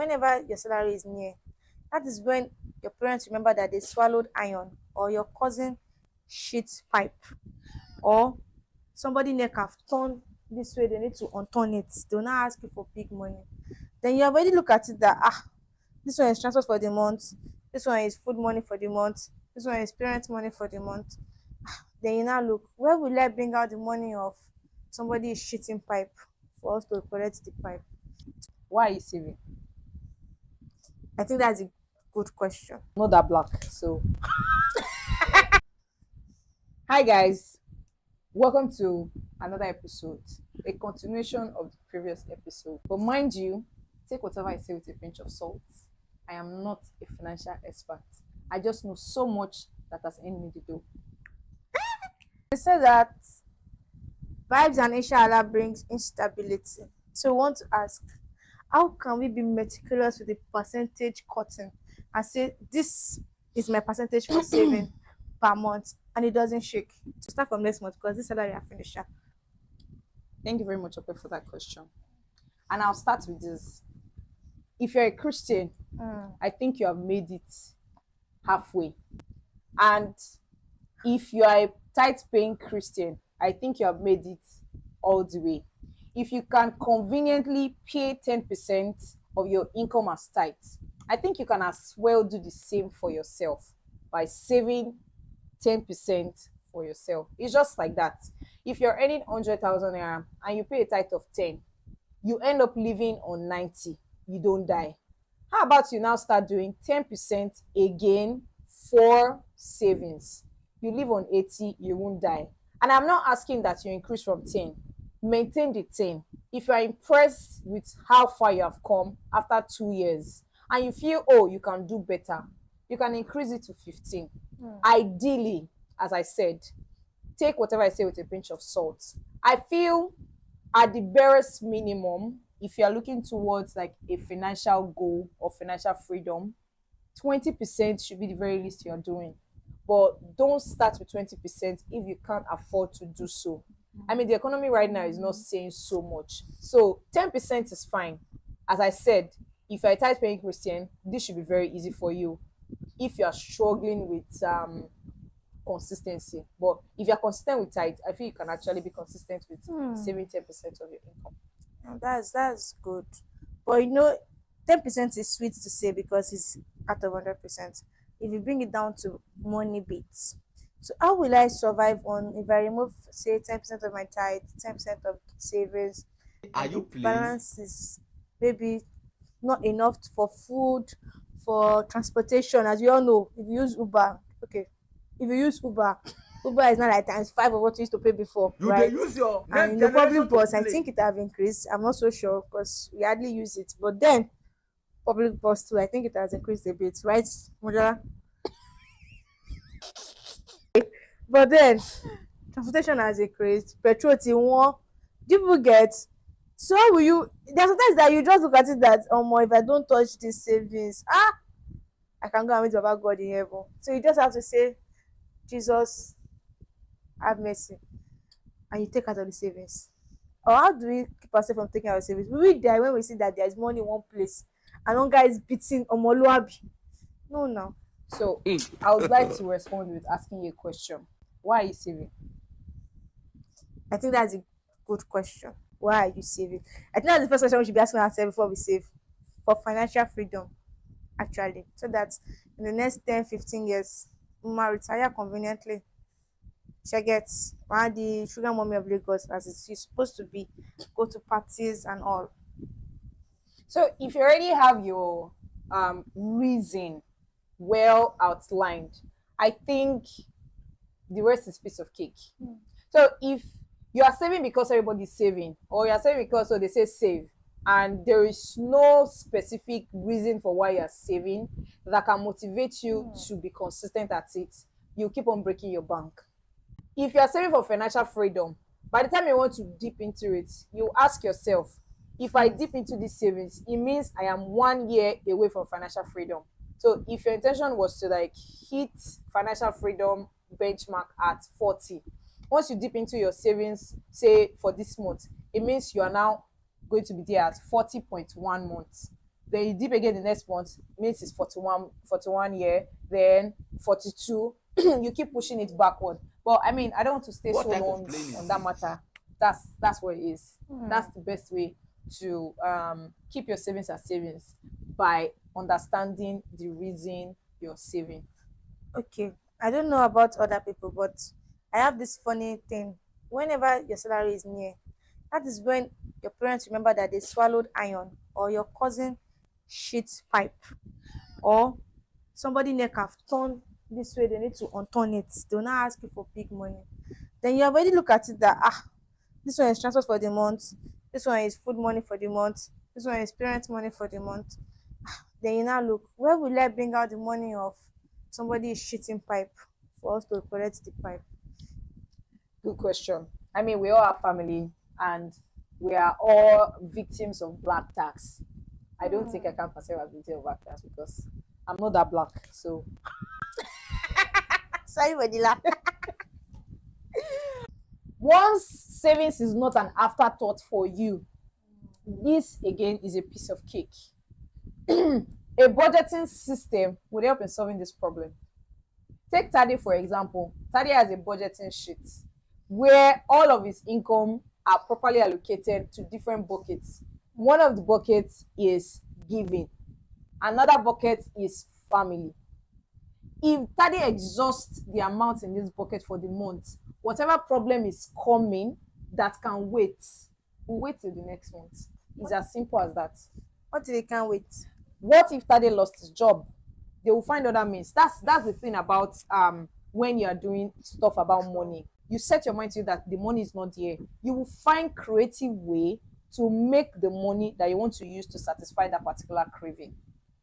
whenever your salary is near, that is when your parents remember that they swallowed iron, or your cousin shit pipe, or somebody neck have turned this way, they need to unturn it. They will now ask you for big money. Then you already look at it that this one is transport for the month, this one is food money for the month, this one is parent money for the month. Then you now look, where will I bring out the money of somebody is shitting pipe for us to collect the pipe? Why are you saving? I think that's a good question. Not that black. So, hi guys, welcome to another episode, a continuation of the previous episode. But mind you, take whatever I say with a pinch of salt. I am not a financial expert. I just know so much that has earned me the dough. They say that vibes and inshallah brings instability. So we want to ask, how can we be meticulous with the percentage cutting and say this is my percentage for saving per month and it doesn't shake? To start from next month because this salary I finish up. Thank you very much, Ope, for that question. And I'll start with this. If you're a Christian, I think you have made it halfway. And if you are a tithe paying Christian, I think you have made it all the way. If you can conveniently pay 10% of your income as tithe, I think you can as well do the same for yourself by saving 10% for yourself. It's just like that. If you're earning 100,000 naira and you pay a tithe of 10, you end up living on 90, you don't die. How about you now start doing 10% again for savings? You live on 80, you won't die. And I'm not asking that you increase from 10. Maintain the 10. If you are impressed with how far you have come after 2 years and you feel, oh, you can do better, you can increase it to 15. Ideally, as I said, take whatever I say with a pinch of salt. I feel at the barest minimum, if you are looking towards like a financial goal or financial freedom, 20% should be the very least you're doing. But don't start with 20% if you can't afford to do so. I mean, the economy right now is not saying so much. So 10% is fine. As I said, if you're a tithe paying Christian, this should be very easy for you if you are struggling with consistency. But if you're consistent with tithe, I feel you can actually be consistent with saving 10% of your income. That's good. But 10% is sweet to say because it's out of 100%. If you bring it down to money bits, so how will I survive on if I remove say 10% of my tithe, 10% of savings, Are and you the pleased? balance is maybe not enough for food, for transportation? As we all know, if you use Uber, okay, if you use Uber is not like times five of what you used to pay before, You dey right? use your And next public generation to bus, I play. think it have increased. I'm not so sure because we hardly use it. But then public bus too, I think it has increased a bit, right, Mujala? But then transportation has increased, petrol ti won. Do people get? So how will you? There are sometimes that you just look at it that if I don't touch this savings, I can go and meet Baba God in heaven. So you just have to say, Jesus, have mercy, and you take out of the savings. Or how do we keep ourselves from taking out of savings? Will we die when we see that there is money in one place and one guy is beating Omoluabi? No, no. So I would like to respond with asking you a question. Why are you saving? I think that's a good question. Why are you saving? I think that's the first question we should be asking ourselves before we save. For financial freedom, actually. So that in the next 10, 15 years, we might retire conveniently. She gets one the sugar mommy of Lagos as it's supposed to be. Go to parties and all. So if you already have your reason well outlined, I think the rest is piece of cake. So if you are saving because everybody's saving, or you are saving because they say save, and there is no specific reason for why you are saving that can motivate you to be consistent at it, you keep on breaking your bank. If you are saving for financial freedom, by the time you want to dip into it, you ask yourself, if I dip into these savings, it means I am 1 year away from financial freedom. So if your intention was to like hit financial freedom benchmark at 40, once you dip into your savings, say for this month, it means you are now going to be there at 40.1 months. then you dip again the next month, means it's 41 year, then 42. You keep pushing it backward. But I mean, I don't want to stay so long on that matter. That's what it is. That's the best way to keep your savings as savings, by understanding the reason you're saving. Okay, I don't know about other people, but I have this funny thing. Whenever your salary is near, that is when your parents remember that they swallowed iron, or your cousin shit pipe, or somebody neck have turned this way, they need to unturn it. They will not ask you for big money. Then you already look at it that this one is transport for the month, this one is food money for the month, this one is parent money for the month. Then you now look, where will I bring out the money of somebody is shitting pipe for us to collect the pipe? Good question. I mean, we all have family, and we are all victims of black tax. I don't think I can myself as victim of black tax, because I'm not that black. So Sorry for the laugh. once savings is not an afterthought for you, this again is a piece of cake. A budgeting system would help in solving this problem. Take Tade for example. Tade has a budgeting sheet where all of his income are properly allocated to different buckets. One of the buckets is giving, another bucket is family. If Tade exhausts the amount in this bucket for the month, whatever problem is coming that can wait, will wait till the next month. It's as simple as that. What if they can't wait? What if Tade lost his job? They will find other means. That's the thing about when you are doing stuff about money. You set your mind to that the money is not there. You will find creative way to make the money that you want to use to satisfy that particular craving.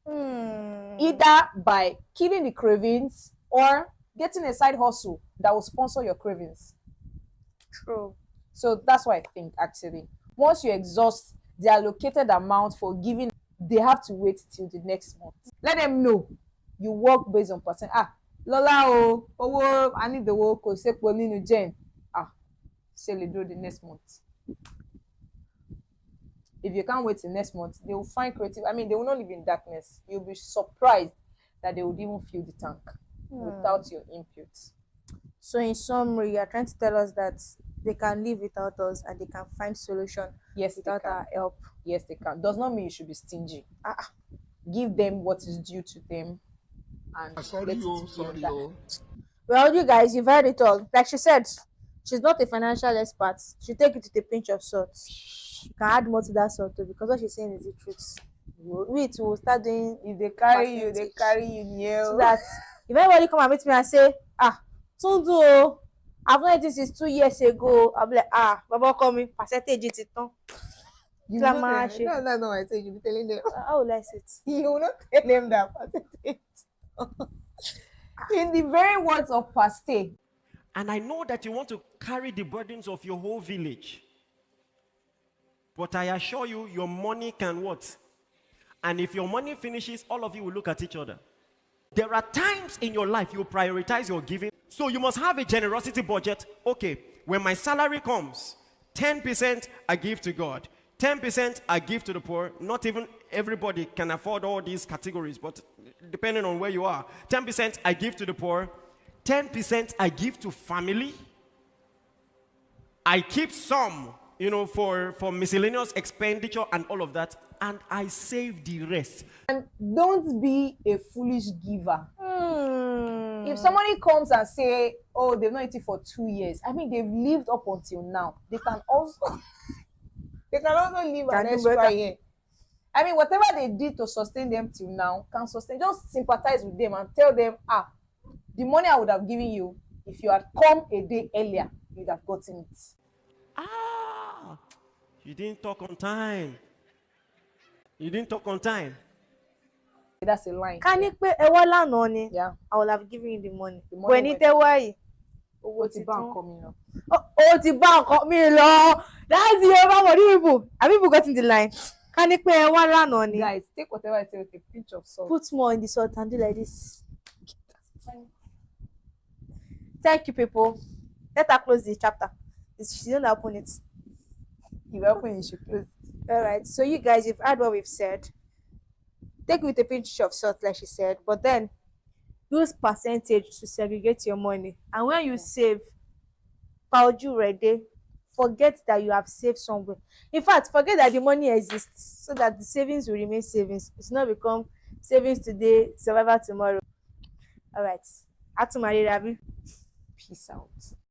Either by killing the cravings or getting a side hustle that will sponsor your cravings. True. So that's what I think, actually. Once you exhaust the allocated amount for giving, they have to wait till the next month. Let them know you work based on percent. Lola I need the work kò sépo nínú gen. Say le do the next month. If you can't wait till next month, they will find creative. I mean, they will not live in darkness. You'll be surprised that they would even fill the tank without your input. So in summary, you're trying to tell us that they can live without us and they can find solution without our help. Yes, they can. Does not mean you should be stingy. Give them what is due to them. And sorry. Well, you guys, you've heard it all. Like she said, she's not a financial expert. She take it with a pinch of salt. You can add more to that salt too, because what she's saying is the truth. We too will start doing. If they carry you, they carry you near. So that if anybody come and meet me and say, Tundu, I've known this since 2 years ago, I'll be like, Baba call me, percentage it on. No, I say you be telling them. How will I say it? You will not tell them that percentage. In the very words of Pastor. And I know that you want to carry the burdens of your whole village. But I assure you, your money can what? And if your money finishes, all of you will look at each other. There are times in your life you prioritize your giving. So you must have a generosity budget. Okay, when my salary comes, 10% I give to God. 10% I give to the poor. Not even everybody can afford all these categories, but depending on where you are. 10% I give to the poor. 10% I give to family. I keep some, for miscellaneous expenditure and all of that. And I save the rest. And don't be a foolish giver. If somebody comes and say, they've not eaten for 2 years, I mean, they've lived up until now. They can also live an extra year. I mean, whatever they did to sustain them till now can sustain. Just sympathize with them and tell them, the money I would have given you, if you had come a day earlier, you'd have gotten it. You didn't talk on time. That's a line. Can you pay a money? Yeah. I will have given you the money. When it away. What's the bank coming up? The bank got me law. That's the ever people. Have people got in the line? Can you pay a money? Guys, take whatever I say with a pinch of salt. Put more in the salt and do like this. Thank you, people. Let her close the chapter. She don't open it. If you open it, you should close it. All right. So you guys, you've heard what we've said. take it with a pinch of salt, like she said, but then use percentage to segregate your money. And when you save, pauju ready, forget that you have saved somewhere. In fact, forget that the money exists, so that the savings will remain savings. It's not become savings today, survival tomorrow. All right. Atumari Rabi. Peace out.